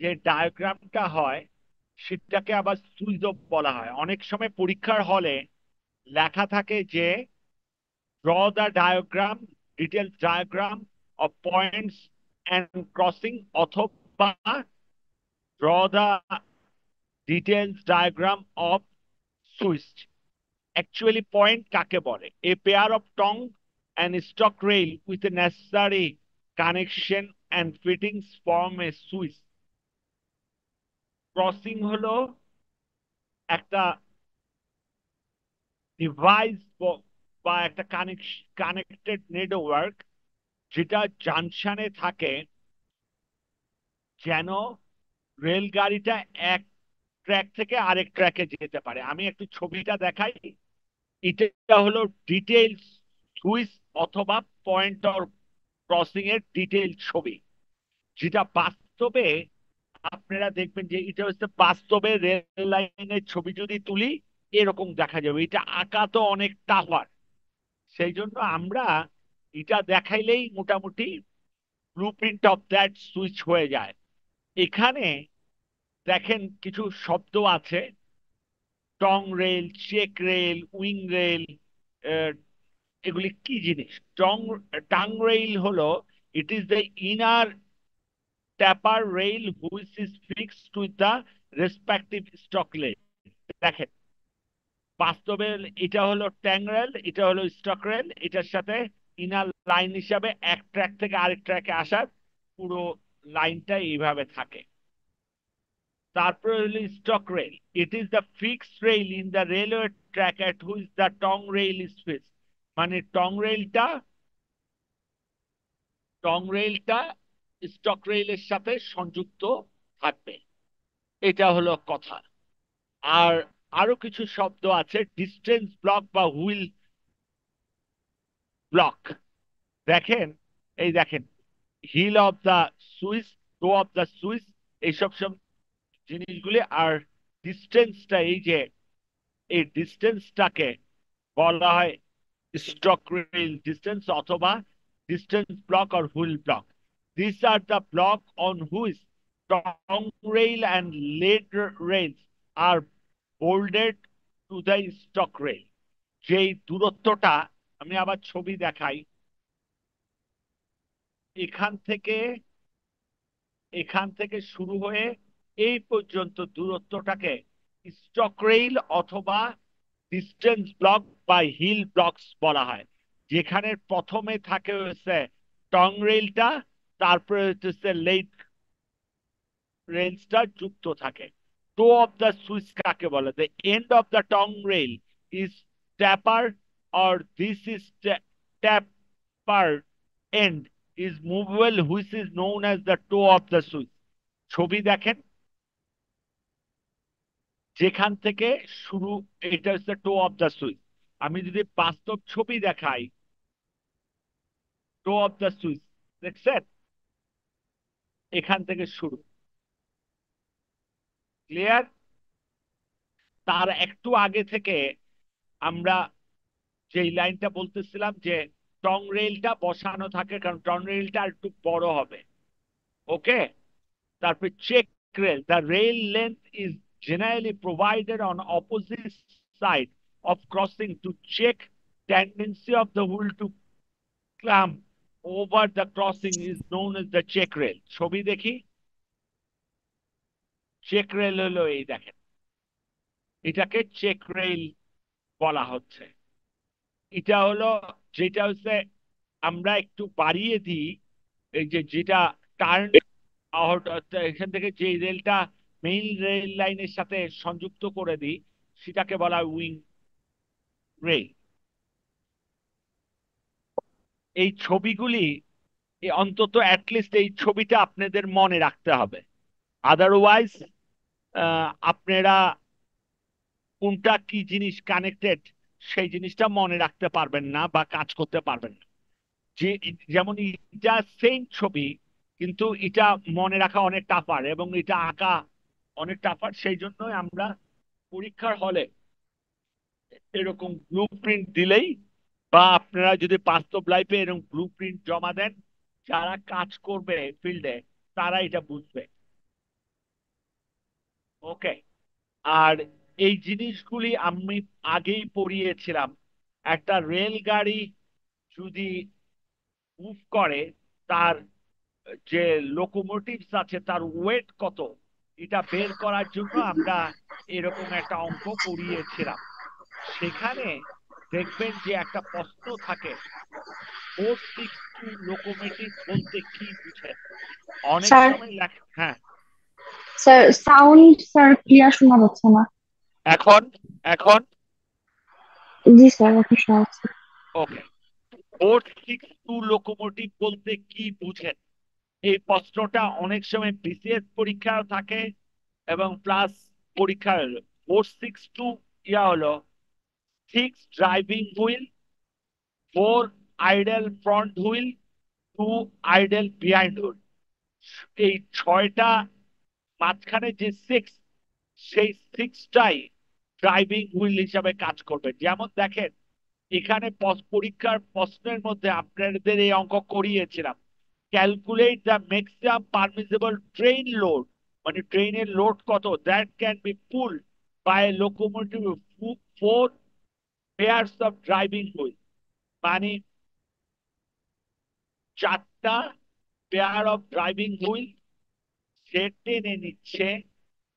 যে ডায়াগ্রামটা হয় সেটাকে আবার সুইচ বলা হয়। অনেক সময় পরীক্ষার হলে লেখা থাকে যে draw the diagram, detailed diagram of points and crossing, অথবা draw the details diagram of switch. Actually point কাকে বলে? A pair of tongue and stock rail with a necessary connection and fittings form a switch. Crossing হলো একটা device বা একটা connected network যেটা জাংশনে থাকে, যেন রেলগাড়িটা এক ট্র্যাক থেকে আরেক ট্র্যাকে যেতে পারে। আমি একটু ছবিটা দেখাই। এটা হলো ডিটেইলস সুইচ অথবা পয়েন্টার ক্রসিং এর ডিটেইল ছবি, যেটা বাস্তবে আপনারা দেখবেন যে এটা হচ্ছে বাস্তবে রেল লাইনের ছবি যদি তুলি এরকম দেখা যাবে। এটা আঁকা তো অনেক টাফার, সেই জন্য আমরা এটা দেখাইলেই মোটামুটি blue print of that switch হয়ে যায়। এখানে দেখেন কিছু শব্দ আছে: tongue rail, check rail, wing rail. এগুলি কি জিনিস? টাং রেল হলো, it is the inner taper rail which is fixed with the respective stock rail. দেখেন, বাস্তবে এটা হলো ট্যাং রেল, এটা হলো স্টক রেল, এটার সাথে ইনার লাইন হিসাবে এক ট্র্যাক থেকে আরেক ট্র্যাকে আসার পুরো লাইনটা এইভাবে থাকে। তারপরে হলো stock rail, it is the fixed rail in the railway track at which the tongue rail is fixed. মানে টং রেলটা স্টক রেলের সাথে সংযুক্ত থাকবে। এটা হলো কথা। আর আরো কিছু শব্দ আছে: ডিস্টেন্স ব্লক বা হুইল ব্লক। দেখেন, এই দেখেন, heel of the switch, toe of the switch, এইসব সব জিনিসগুলি। আর ডিস্টেন্সটা, এই যে এই ডিস্টেন্সটাকে বলা হয় স্টক রেল ডিস্টেন্স অথবা distance block or wheel block. These are the block on which tongue rail and lead rails are bolded to the stock rail. যেই দূরত্বটা, আমি আবার ছবি দেখাই, এখান থেকে এখান থেকে শুরু হয়ে এই পর্যন্ত দূরত্বটাকে স্টক রেল অথবা ডিস্টেন্স ব্লক বা হিল ব্লকস বলা হয়। যেখানে প্রথমে থাকে হচ্ছে টং রেলটা, তারপরে হচ্ছে লেট রেলসটা যুক্ত থাকে। টো অফ দ্য সুইচ কাকে বলে? The end of the tongue rail is taper or this is taper end is movable which is known as the toe of the switch. ছবি দেখেন, যেখান থেকে শুরু, এটা হচ্ছে টো অফ দ্য সুইচ। আমি যদি বাস্তব ছবি দেখাই, টো অফ দ্য সুইচ দেখছেন, এখান থেকে শুরু। ক্লিয়ার? তার একটু আগে থেকে আমরা যেই লাইনটা বলতেছিলাম যে টং রেলটা বসানো থাকে, কারণ টং রেলটা একটু বড় হবে। ওকে। তারপর check rail, the rail length is generally provided on opposite side of crossing to check tendency of the wheel to clamp over the crossing is known as the check rail. ছবি দেখি। Check rail হলো এই দেখেন, এটাকে check rail বলা হচ্ছে। এটা হলো, যেটা হচ্ছে আমরা একটু বাড়িয়ে দিই, এই যে যেটা টার্ন আউট, এখান থেকে যে রেলটা মেইন রেল লাইনের সাথে সংযুক্ত করে দিই, সেটাকে বলা হয় উইং রেল। এই ছবিগুলি অন্তত অ্যাটলিস্ট এই ছবিটা আপনাদের মনে রাখতে হবে। আদারওয়াইজ আপনারা কোনটা কি জিনিস কানেক্টেড সেই জিনিসটা মনে রাখতে পারবেন না বা কাজ করতে পারবেন না। যে যেমন এটা সেম ছবি, কিন্তু এটা মনে রাখা অনেক টাফার এবং এটা আঁকা অনেক টাফার। সেই জন্যই আমরা পরীক্ষার হলে এরকম ব্লু প্রিন্ট দিলেই, বা আপনারা যদি বাস্তব লাইফে এরকম ব্লু প্রিন্ট জমা দেন, যারা কাজ করবে ফিল্ডে তারা এটা বুঝবে। আর এই জিনিসগুলি আমি আগেই পড়িয়েছিলাম। একটা রেলগাড়ি যদি মুভ করে, তার যে লোকোমোটিভস আছে তার ওয়েট কত, এটা বের করার জন্য আমরা এরকম একটা অঙ্ক করিয়েছিলাম। সেখানে দেখবেন যে একটা প্রশ্ন থাকে, 462 লোকোমোটিভ বলতে কি বুঝেন? অনেক স্যার, সময় লেখা, হ্যাঁ। স্যার সাউন্ড স্যার ক্লিয়ার শোনা যাচ্ছে না। এখন এখন জি স্যার, এখন শোনা যাচ্ছে। ওকে। 462 লোকোমোটিভ বলতে কি বুঝেন? এই প্রশ্নটা অনেক সময় বিসিএস পরীক্ষাও থাকে এবং প্লাস পরীক্ষা হলো। 462 ইয়া হলো 6 driving wheel, 4 idol front wheel, 2 idol behind wheel. এই ছয়টা মাঝখানে যে সিক্স, সেই সিক্সটাই ড্রাইভিং হুইল হিসাবে কাজ করবে। যেমন দেখেন, এখানে পরীক্ষার প্রশ্নের মধ্যে আপনাদের এই অঙ্ক করিয়েছিলাম, calculate the maximum permissible train load, মানে ট্রেনের লোড কত, that can be pull by locomotive 4 pairs of driving wheel. মানে 4টা পেয়ার অফ ড্রাইভিং হুইল সে টেনে নিচ্ছে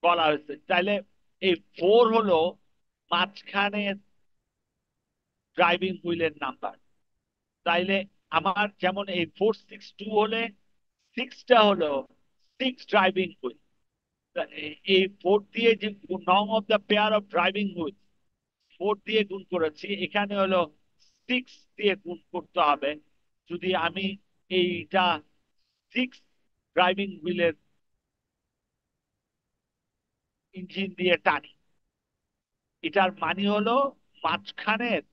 বলা হয়েছে। তাহলে এই 4 হলো মাঝখানে ড্রাইভিং হুইলের নাম্বার। তাইলে আমার যেমন এই 462 হলে 6টা হলো 6 ড্রাইভিং হুইল। এই 4 দিয়ে যে নং of the pair of driving wheel 4 দিয়ে গুণ করেছি, এখানে হলো 6 দিয়ে গুণ করতে হবে। যদি আমি এইটা 6 ড্রাইভিং হুইলের ইঞ্জিন দিয়ে টানি, এটার মানে হলো মাঝখানের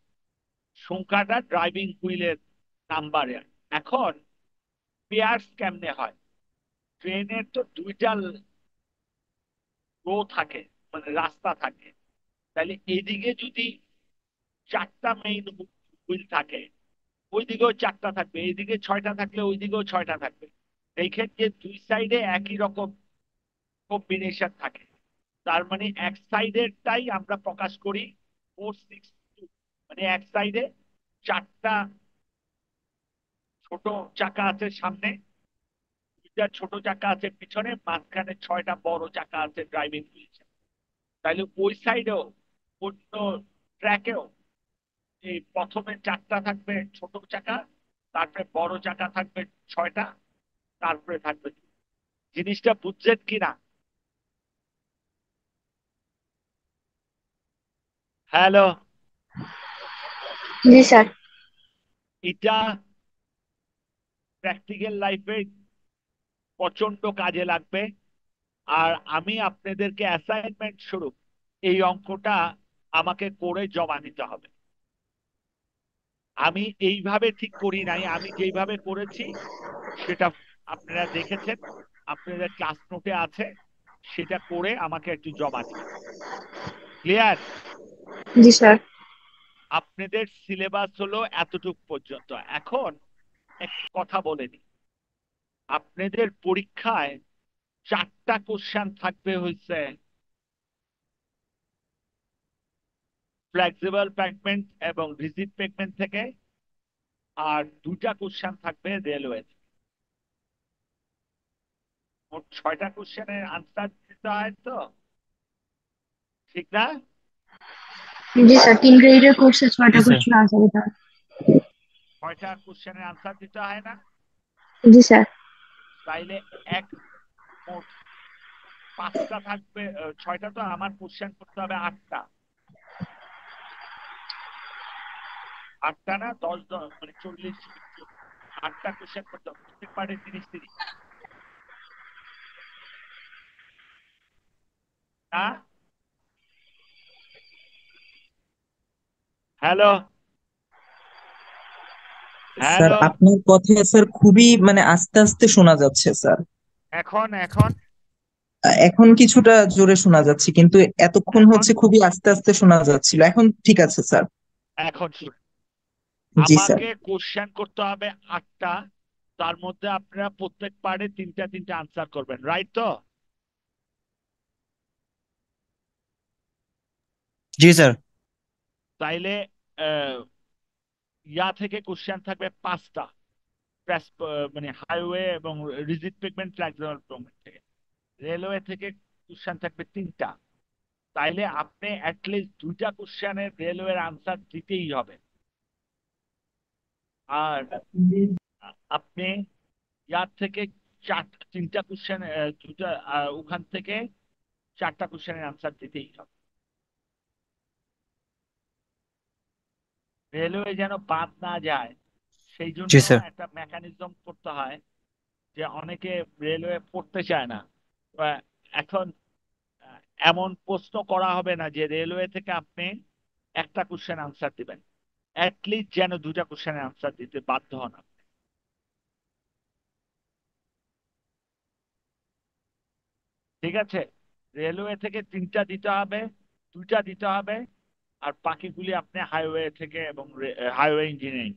সংখ্যাটা ড্রাইভিং হুইলের নাম্বারের। এখন পেয়ার্স কেমনে হয়? ট্রেনের তো দুইটা রো থাকে, মানে রাস্তা থাকে। তাহলে এইদিকে যদি 4টা মেইন হুইল থাকে, ওইদিকেও 4টা থাকবে, এইদিকে 6টা থাকলে ওইদিকেও 6টা থাকবে। এই ক্ষেত্রে দুই সাইডে একই রকম কম্বিনেশন থাকে। তার মানে এক সাইডেরটাই আমরা প্রকাশ করি 462, মানে এক সাইডে 4টা ছোট চাকা আছে সামনে, 2টা ছোট চাকা আছে পিছনে, মাঝখানে 6টা বড় চাকা আছে ড্রাইভিং হুইল। তাহলে ওই সাইডেও, অন্য ট্র্যাকেও, এই প্রথমে 4টা থাকবে ছোট চাকা, তারপরে বড় চাকা থাকবে 6টা, তারপরে থাকবে। জিনিসটা বুঝছেন কিনা? হ্যালো। জি স্যার। এটা প্র্যাকটিক্যাল লাইফে প্রচন্ড কাজে লাগবে। আর আমি আপনাদেরকে অ্যাসাইনমেন্ট স্বরূপ এই অঙ্কটা আমাকে করে জমা দিতে হবে। আমি এইভাবে ঠিক করি নাই, আমি যেইভাবে করেছি সেটা আপনারা দেখেছেন, আপনাদের ক্লাস নোটে আছে। সেটা করে আমাকে একটু জমা দিবেন। ক্লিয়ার? জি স্যার। আপনাদের সিলেবাস হলো এতটুক পর্যন্ত। এখন একটা কথা বলে নিই, আপনাদের পরীক্ষায় 4টা কোশ্চেন থাকবে হচ্ছে ফ্লেক্সিবল পেগমেন্ট এবং রিজিড পেগমেন্ট থেকে, আর 2টা কোশ্চেন থাকবে রেলওয়ে। মোট 6টা কোশ্চেনের আনসার দিতে হয় তো, ঠিক না? জি স্যার, 3 গ্রেডের কোর্সে জি 6টা স্যার। কোশ্চেন আনসার দিতে হবে। 6টা কোশ্চেনের আনসার দিতে হয় না? জি স্যার। তাইলে এক মোট 5টা থাকবে, 6টা তো আমার কোশ্চেন করতে হবে 8টা। 8টা না 10 10, মানে 40, 8টা কোশ্চেন করতে হবে, প্রত্যেক পার্টে 30 30। না? Hello, sir, hello. আপনার কথা স্যার খুবই মানে আস্তে আস্তে শোনা যাচ্ছে স্যার। এখন এখন এখন কিছুটা জোরে শোনা যাচ্ছে, কিন্তু এতক্ষণ এখন হচ্ছে খুবই আস্তে আস্তে শোনা যাচ্ছিল। এখন ঠিক আছে স্যার। এখন শুনুন, জি স্যার। আমাকে কোশ্চেন করতে হবে 8টা। তার মধ্যে আপনারা প্রত্যেক পার্টে 3টা 3টা আনসার করবেন, রাইট তো? জি স্যার। তাইলে আহ, ইয়া থেকে কোশ্চেন থাকবে 5টা, মানে হাইওয়ে এবং রিজিড পেগমেন্ট ফ্লেক্সিবল পেগমেন্ট থেকে। রেলওয়ে থেকে কোশ্চেন থাকবে 3টা। তাইলে আপনি অ্যাটলিস্ট 2টা কোশ্চেনের রেলওয়ের আনসার দিতেই হবে। আর আপনি ইয়ার থেকে 3টা কোশ্চেন, দুটা ওখান থেকে 4টা কোশ্চেনের আনসার দিতেই হবে। রেলওয়ে যেন বাদ না যায় সেই জি জন্য স্যার। একটা মেকানিজম করতে হয়, যে অনেকে রেলওয়ে পড়তে চায় না। বা এখন এমন প্রশ্ন করা হবে না যে রেলওয়ে থেকে আপনি একটা কোশ্চেন আনসার দিবেন, অ্যাটলিস্ট যেন 2টা কোশ্চেনের আনসার দিতে বাধ্য হন আপনি। ঠিক আছে, রেলওয়ে থেকে 3টা দিতে হবে, 2টা দিতে হবে, আর বাকিগুলি আপনি হাইওয়ে থেকে এবং হাইওয়ে ইঞ্জিনিয়ারিং,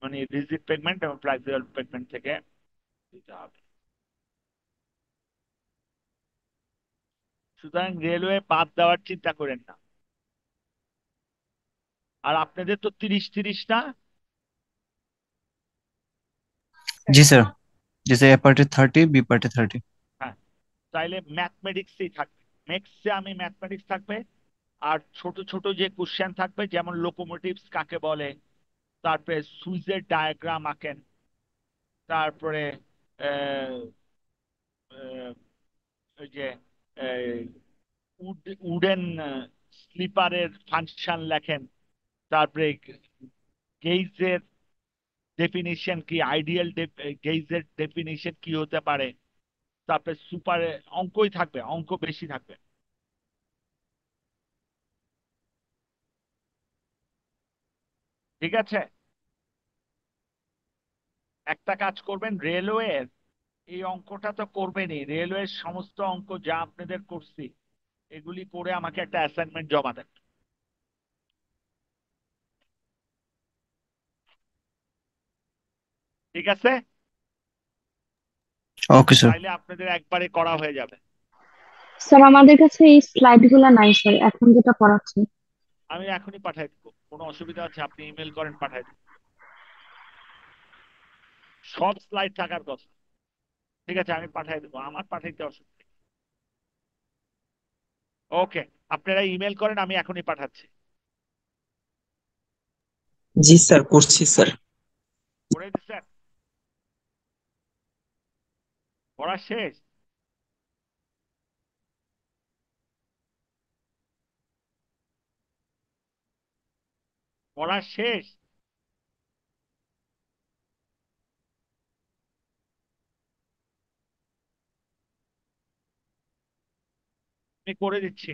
মানে রিজিড পেগমেন্ট এবং ফ্লেক্সিবল পেগমেন্ট থেকে দিতে হবে। সুতরাং রেলওয়ে বাদ দেওয়ার চিন্তা করেন না। আর আপনাদের তো 30-30 না? জি স্যার। জি স্যার, এ পার্টে 30, বি পার্টে 30। হ্যাঁ, তাইলে ম্যাথমেটিক্সই থাকবে, ম্যাথসে আমি ম্যাথমেটিক্স থাকবে। আর ছোট ছোট যে কোশ্চেন থাকবে, যেমন লোকোমোটিভস কাকে বলে, তারপরে সুইচের ডায়াগ্রাম আঁকেন, তারপরে আহ, আহ, ওই যে উডেন স্লিপারের ফাংশন লেখেন, তারপরে গেইজের ডেফিনিশন কি, আইডিয়াল গেইজের ডেফিনিশন কি হতে পারে, তারপরে সুপার অঙ্কই থাকবে, অঙ্ক বেশি থাকবে। ঠিক আছে, একটা কাজ করবেন, রেলওয়ের এই অঙ্কটা তো করবেনই, রেলওয়ের সমস্ত অঙ্ক যা আপনাদের করছি এগুলি করে আমাকে একটা অ্যাসাইনমেন্ট জমা দেন। ঠিক আছে, ওকে স্যার। তাইলে আপনাদের একবারে করা হয়ে যাবে। স্যার আমাদের কাছে এই স্লাইড গুলা নাই স্যার, এখন যেটা পড়াচ্ছেন। আমি এখনই পাঠাই দেবো, কোনো অসুবিধা আছে আপনি ইমেল করেন, পাঠাই দেবো। সব স্লাইড থাকার কথা। ঠিক আছে, আমি পাঠাই দেবো, আমার পাঠাইতে অসুবিধা নেই। ওকে, আপনারা ইমেল করেন, আমি এখনই পাঠাচ্ছি। জি স্যার, করছি স্যার। করে দিচ্ছেন? পড়া শেষ? পড়া শেষ? আমি করে দিচ্ছি।